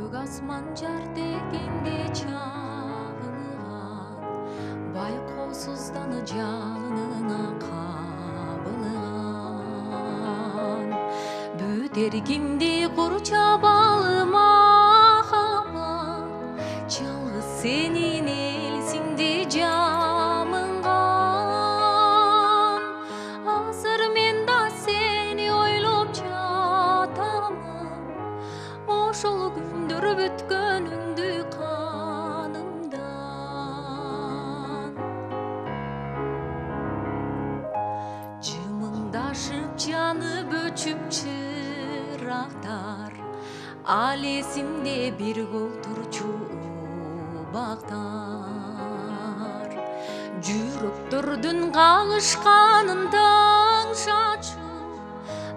көк асман жар дегенде чагылган, байкоосузданы жалынына кабылган. Бүтер кимди кур чабалы махаббат, жалгыз сенин элсиңди жамынган. Азыр мен да сени ойлоп жатамын, ошол күндөр бүткөнүңдү канымдан. Жымыңдашып жанып өчүп чырактар, ал эсимде бирге отурчу убактар. Жүрөктөрдүн кагышканын таң чачып,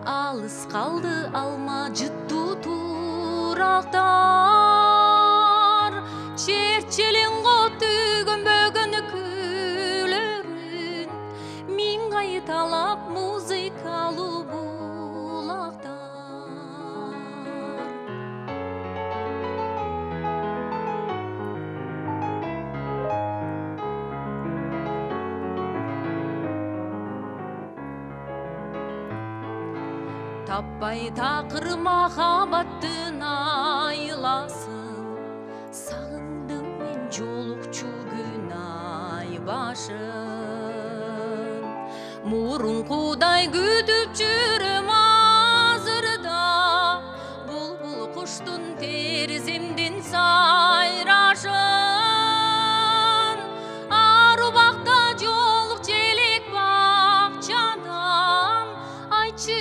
алыс калды алма жыттуу турактар. Черчелин көтүгөнбөгөн күлөрүн, миң кайталап музыкалуу булактар. Таппай такыр махаббаттын айласын, сагындым мен жолукчу күн ай башын. Мурункудай күтүп жүрөм азырда, булбул куштун тереземден сайрашын. Ару бакта жолук желек бакчадан, айтчы